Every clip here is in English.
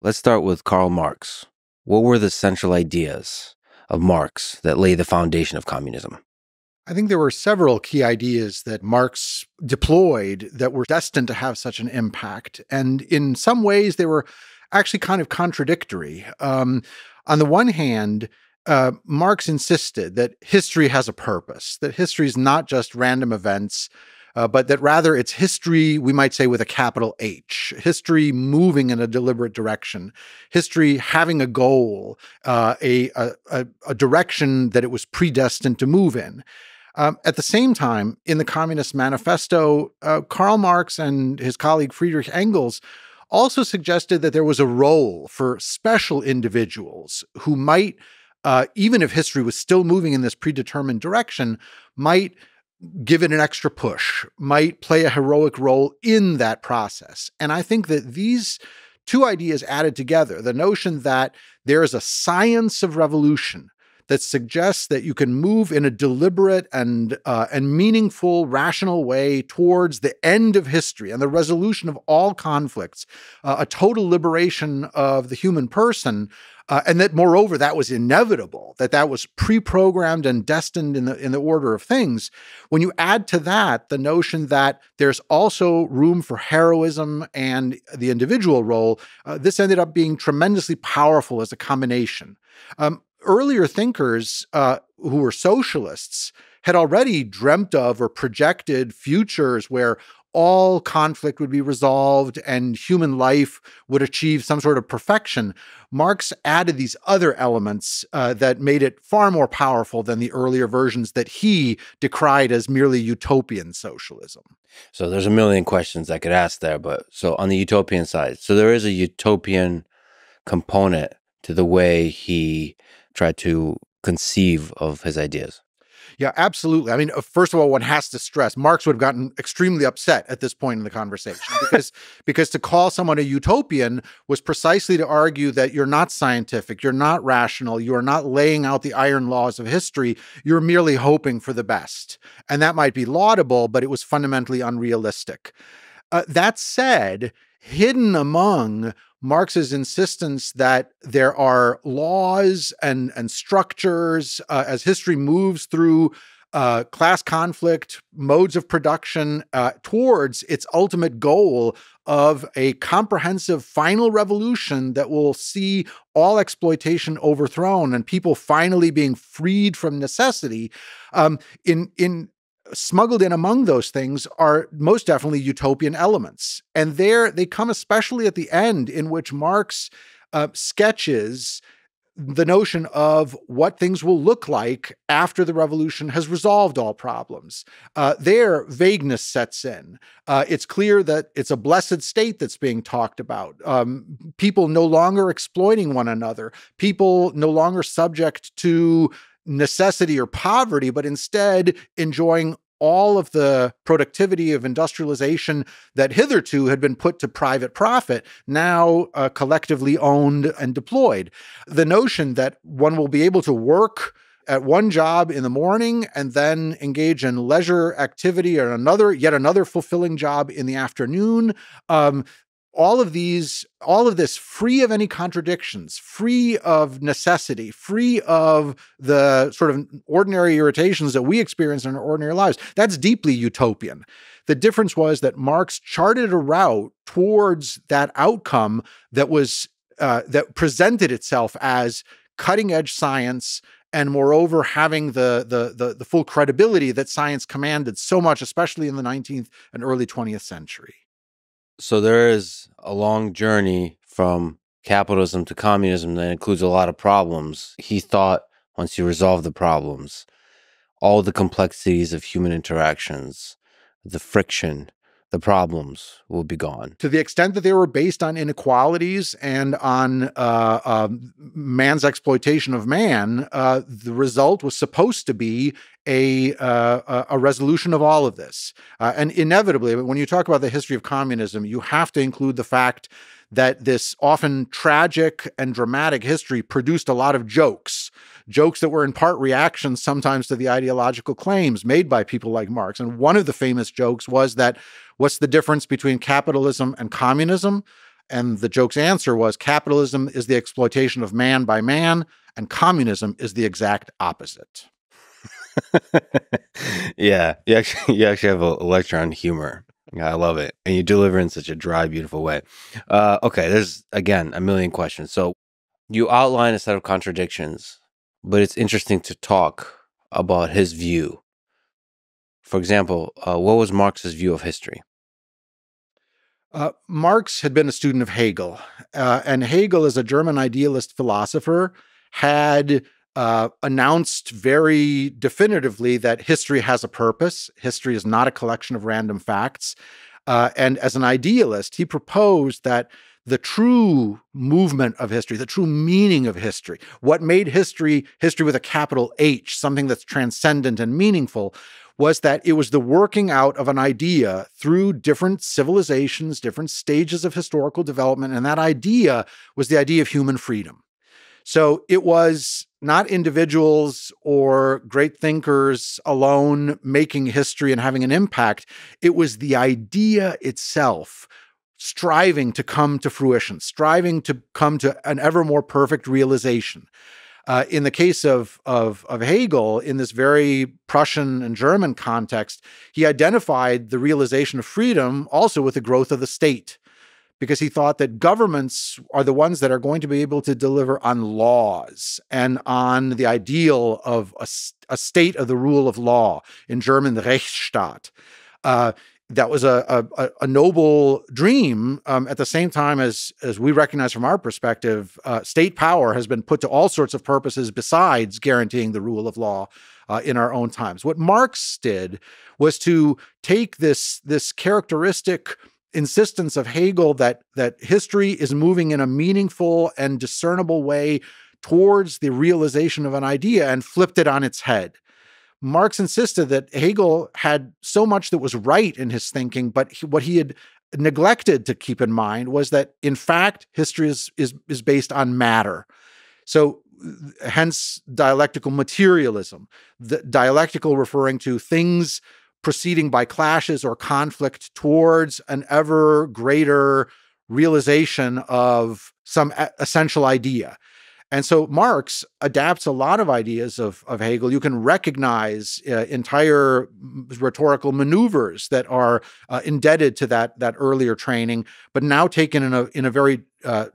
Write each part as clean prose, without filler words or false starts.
Let's start with Karl Marx. What were the central ideas of Marx that lay the foundation of communism? I think there were several key ideas that Marx deployed that were destined to have such an impact. And in some ways, they were actually kind of contradictory. On the one hand, Marx insisted that history has a purpose, that history is not just random events, but that rather it's history, we might say, with a capital H, history moving in a deliberate direction, history having a goal, a direction that it was predestined to move in. At the same time, in the Communist Manifesto, Karl Marx and his colleague Friedrich Engels also suggested that there was a role for special individuals who might, even if history was still moving in this predetermined direction, might give it an extra push, might play a heroic role in that process. And I think that these two ideas added together, the notion that there is a science of revolution that suggests that you can move in a deliberate and meaningful, rational way towards the end of history and the resolution of all conflicts, a total liberation of the human person, and that, moreover, that was inevitable, that was pre-programmed and destined in the order of things. When you add to that the notion that there's also room for heroism and the individual role, this ended up being tremendously powerful as a combination. Earlier thinkers who were socialists had already dreamt of or projected futures where all conflict would be resolved and human life would achieve some sort of perfection. Marx added these other elements that made it far more powerful than the earlier versions that he decried as merely utopian socialism. So there's a million questions I could ask there, but so on the utopian side, so there is a utopian component to the way he tried to conceive of his ideas. Yeah, absolutely. I mean, first of all, one has to stress Marx would have gotten extremely upset at this point in the conversation because to call someone a utopian was precisely to argue that you're not scientific, you're not rational, you are not laying out the iron laws of history, you're merely hoping for the best. And that might be laudable, but it was fundamentally unrealistic. That said, hidden among Marx's insistence that there are laws and structures as history moves through class conflict, modes of production towards its ultimate goal of a comprehensive final revolution that will see all exploitation overthrown and people finally being freed from necessity. Smuggled in among those things are most definitely utopian elements. And they come especially at the end, in which Marx sketches the notion of what things will look like after the revolution has resolved all problems. There, vagueness sets in. It's clear that it's a blessed state that's being talked about. People no longer exploiting one another. People no longer subject to necessity or poverty, but instead enjoying all of the productivity of industrialization that hitherto had been put to private profit, now collectively owned and deployed. The notion that one will be able to work at one job in the morning and then engage in leisure activity or yet another fulfilling job in the afternoon, all of this free of any contradictions, free of necessity, free of the sort of ordinary irritations that we experience in our ordinary lives. That's deeply utopian. The difference was that Marx charted a route towards that outcome that was that presented itself as cutting-edge science, and moreover, having the full credibility that science commanded so much, especially in the 19th and early 20th century. So there is a long journey from capitalism to communism that includes a lot of problems. He thought once you resolve the problems, all the complexities of human interactions, the friction, the problems will be gone. To the extent that they were based on inequalities and on man's exploitation of man, the result was supposed to be a resolution of all of this. And inevitably, when you talk about the history of communism, you have to include the fact that this often tragic and dramatic history produced a lot of jokes that were in part reactions sometimes to the ideological claims made by people like Marx. And one of the famous jokes was that, what's the difference between capitalism and communism? And the joke's answer was capitalism is the exploitation of man by man, and communism is the exact opposite. Yeah, you actually have a lecture on humor. Yeah, I love it. And you deliver in such a dry, beautiful way. Okay, there's, again, a million questions. So you outline a set of contradictions, but it's interesting to talk about his view. For example, what was Marx's view of history? Marx had been a student of Hegel, and Hegel, as a German idealist philosopher, had announced very definitively that history has a purpose. History is not a collection of random facts. And as an idealist, he proposed that the true movement of history, the true meaning of history, what made history history with a capital H, something that's transcendent and meaningful, was that it was the working out of an idea through different civilizations, different stages of historical development. And that idea was the idea of human freedom. So it was not individuals or great thinkers alone making history and having an impact. It was the idea itself striving to come to fruition, striving to come to an ever more perfect realization. In the case of Hegel, in this very Prussian and German context, he identified the realization of freedom also with the growth of the state, because he thought that governments are the ones that are going to be able to deliver on laws and on the ideal of a state of the rule of law, in German, the Rechtsstaat. That was a noble dream. At the same time, as we recognize from our perspective, state power has been put to all sorts of purposes besides guaranteeing the rule of law in our own times. What Marx did was to take this characteristic insistence of Hegel that history is moving in a meaningful and discernible way towards the realization of an idea and flipped it on its head. Marx insisted that Hegel had so much that was right in his thinking, but what he had neglected to keep in mind was that, in fact, history is based on matter. So hence dialectical materialism, the dialectical referring to things proceeding by clashes or conflict towards an ever greater realization of some essential idea. And so Marx adapts a lot of ideas of Hegel. You can recognize entire rhetorical maneuvers that are indebted to that earlier training, but now taken in a very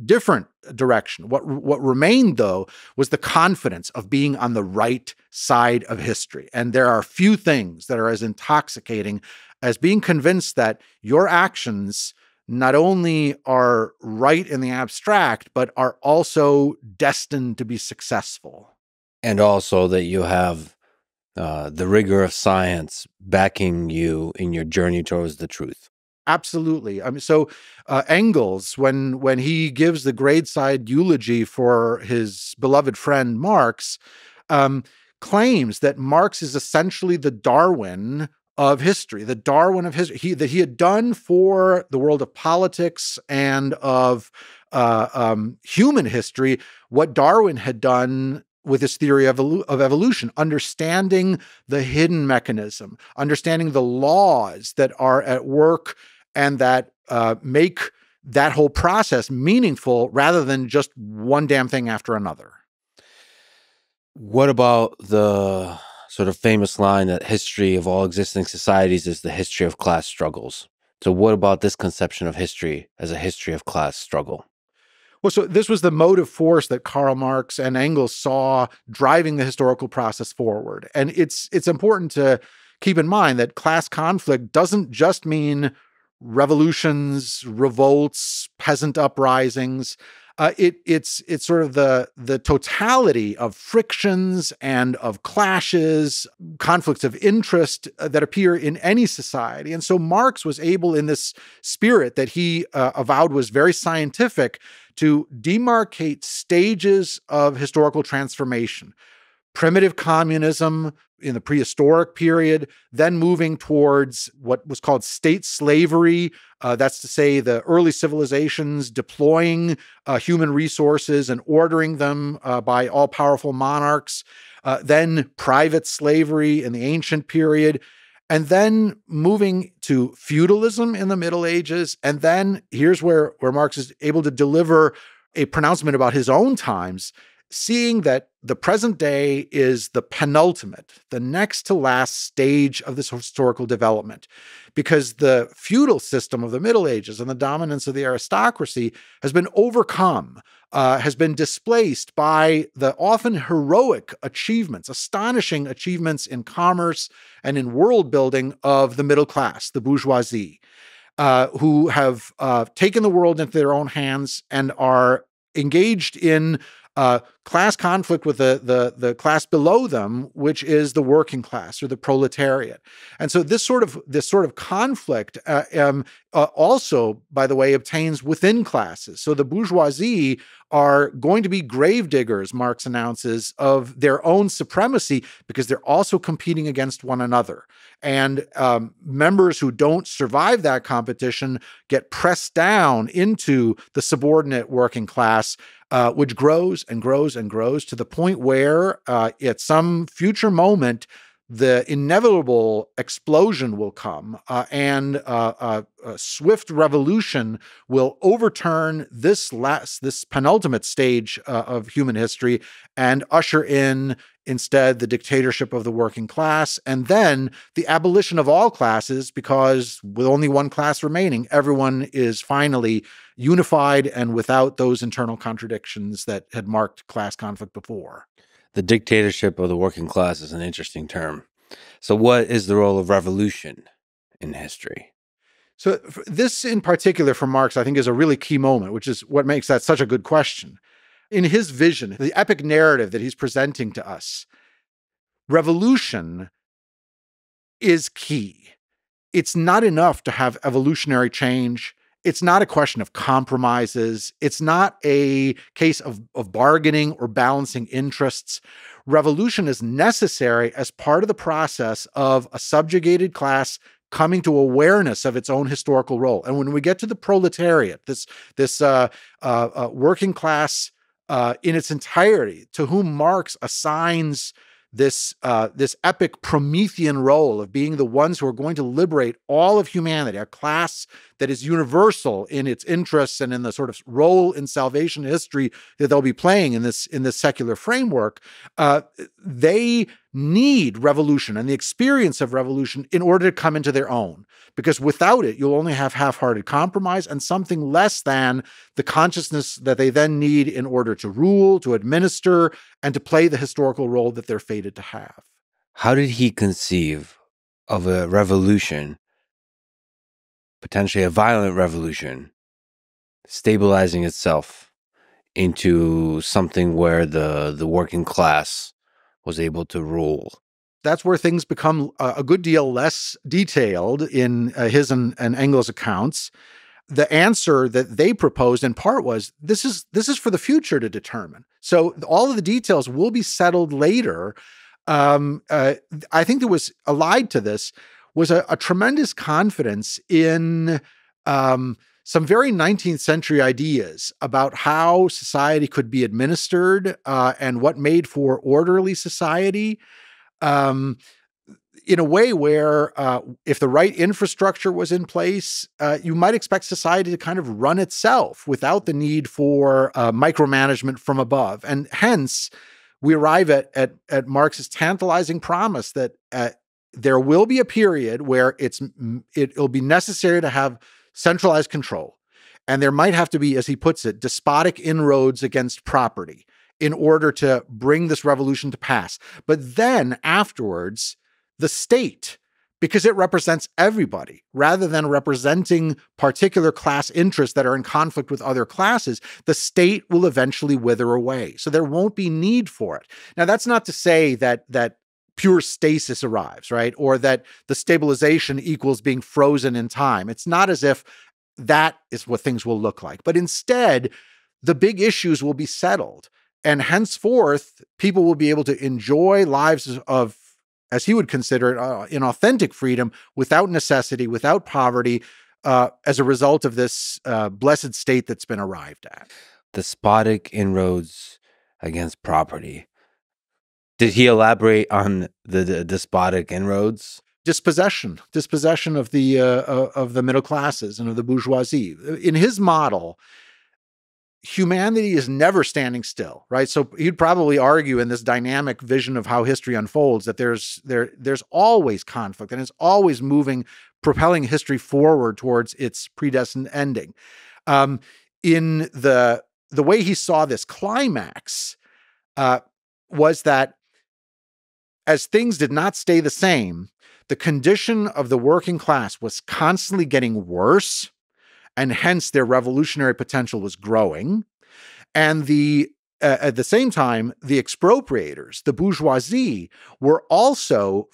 different direction. What remained, though, was the confidence of being on the right side of history. And there are few things that are as intoxicating as being convinced that your actions not only are right in the abstract, but are also destined to be successful. And also that you have the rigor of science backing you in your journey towards the truth. Absolutely. I mean, so Engels, when he gives the graveside eulogy for his beloved friend Marx, claims that Marx is essentially the Darwin of history, the Darwin of history, that he had done for the world of politics and of human history what Darwin had done with his theory of evolution, understanding the hidden mechanism, understanding the laws that are at work and that make that whole process meaningful rather than just one damn thing after another. What about the sort of famous line that history of all existing societies is the history of class struggles? So what about this conception of history as a history of class struggle? Well, so this was the motive force that Karl Marx and Engels saw driving the historical process forward. And it's important to keep in mind that class conflict doesn't just mean revolutions, revolts, peasant uprisings. It's sort of the totality of frictions and of clashes, conflicts of interest that appear in any society. And so Marx was able, in this spirit that he avowed was very scientific, to demarcate stages of historical transformation. Primitive communism in the prehistoric period, then moving towards what was called state slavery. That's to say, the early civilizations deploying human resources and ordering them by all-powerful monarchs. Then private slavery in the ancient period. and then moving to feudalism in the Middle Ages. And then here's where Marx is able to deliver a pronouncement about his own times, seeing that the present day is the penultimate, the next to last stage of this historical development, because the feudal system of the Middle Ages and the dominance of the aristocracy has been overcome, has been displaced by the often heroic achievements, astonishing achievements in commerce and in world building of the middle class, the bourgeoisie, who have taken the world into their own hands and are engaged in class conflict with the class below them, which is the working class or the proletariat. And so this sort of conflict also, by the way, obtains within classes. So the bourgeoisie are going to be gravediggers, Marx announces, of their own supremacy because they're also competing against one another. And members who don't survive that competition get pressed down into the subordinate working class, which grows and grows and grows to the point where at some future moment, the inevitable explosion will come and a swift revolution will overturn this penultimate stage of human history and usher in instead the dictatorship of the working class, and then the abolition of all classes, because with only one class remaining, everyone is finally unified and without those internal contradictions that had marked class conflict before. The dictatorship of the working class is an interesting term. So what is the role of revolution in history? So this in particular for Marx, I think, is a really key moment, which is what makes that such a good question. In his vision, the epic narrative that he's presenting to us, revolution is key. It's not enough to have evolutionary change. It's not a question of compromises. It's not a case of bargaining or balancing interests. Revolution is necessary as part of the process of a subjugated class coming to awareness of its own historical role. And when we get to the proletariat, this working class in its entirety, to whom Marx assigns this epic Promethean role of being the ones who are going to liberate all of humanity, a class that is universal in its interests and in the sort of role in salvation history that they'll be playing in this secular framework, they need revolution and the experience of revolution in order to come into their own. Because without it, you'll only have half-hearted compromise and something less than the consciousness that they then need in order to rule, to administer, and to play the historical role that they're fated to have. How did he conceive of a revolution, potentially a violent revolution, stabilizing itself into something where the working class was able to rule? That's where things become a good deal less detailed in his and Engels' accounts. The answer that they proposed in part was, this is for the future to determine. So all of the details will be settled later. I think there was allied to this was a tremendous confidence in some very 19th century ideas about how society could be administered and what made for orderly society. In a way where if the right infrastructure was in place, you might expect society to kind of run itself without the need for micromanagement from above. And hence, we arrive at Marx's tantalizing promise that there will be a period where it'll be necessary to have centralized control. And there might have to be, as he puts it, despotic inroads against property in order to bring this revolution to pass. But then afterwards, the state, because it represents everybody, rather than representing particular class interests that are in conflict with other classes, the state will eventually wither away. So there won't be need for it. Now, that's not to say that pure stasis arrives, right? Or that the stabilization equals being frozen in time. It's not as if that is what things will look like. But instead, the big issues will be settled. And henceforth, people will be able to enjoy lives of, as he would consider it, in authentic freedom, without necessity, without poverty, as a result of this blessed state that's been arrived at. Despotic inroads against property. Did he elaborate on the despotic inroads? dispossession of the middle classes and of the bourgeoisie. In his model, humanity is never standing still, right? So he'd probably argue in this dynamic vision of how history unfolds that there's always conflict and it's always moving, propelling history forward towards its predestined ending. In the way he saw this climax was that as things did not stay the same, the condition of the working class was constantly getting worse, and hence their revolutionary potential was growing. And at the same time, the expropriators, the bourgeoisie, were also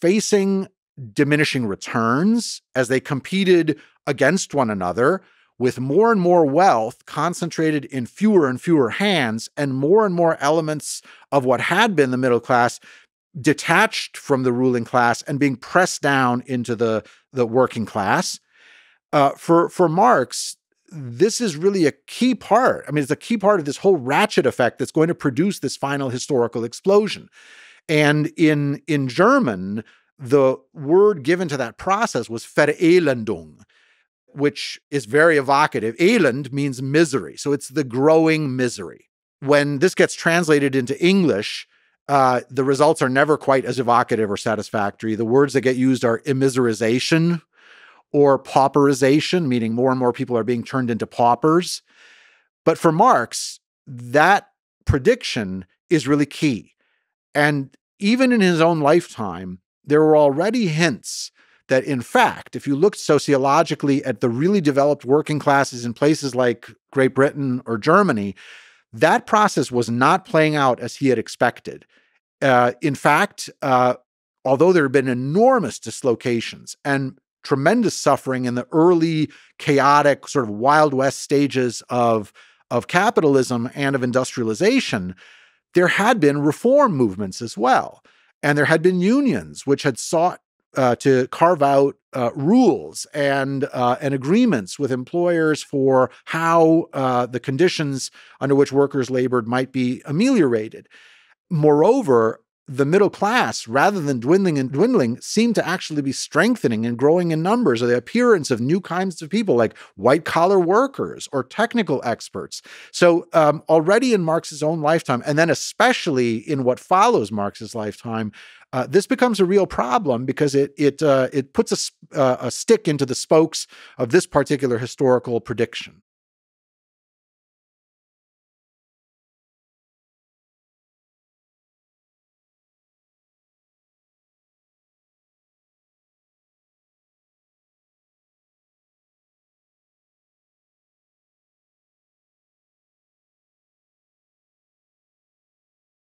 facing diminishing returns as they competed against one another with more and more wealth concentrated in fewer and fewer hands, and more elements of what had been the middle class detached from the ruling class and being pressed down into the working class. For Marx, this is really a key part. I mean, it's a key part of this whole ratchet effect that's going to produce this final historical explosion. And in German, the word given to that process was Verelendung, which is very evocative. Elend means misery. So it's the growing misery. When this gets translated into English, the results are never quite as evocative or satisfactory. The words that get used are immiserization or pauperization, meaning more and more people are being turned into paupers. But for Marx, that prediction is really key. And even in his own lifetime, there were already hints that, in fact, if you looked sociologically at the really developed working classes in places like Great Britain or Germany, that process was not playing out as he had expected. In fact, although there had been enormous dislocations and tremendous suffering in the early chaotic sort of Wild West stages of capitalism and of industrialization, there had been reform movements as well. And there had been unions which had sought to carve out rules and agreements with employers for how the conditions under which workers labored might be ameliorated. Moreover, the middle class, rather than dwindling, seemed to actually be strengthening and growing in numbers. The appearance of new kinds of people like white-collar workers or technical experts. So already in Marx's own lifetime, and then especially in what follows Marx's lifetime, this becomes a real problem because it puts a stick into the spokes of this particular historical prediction.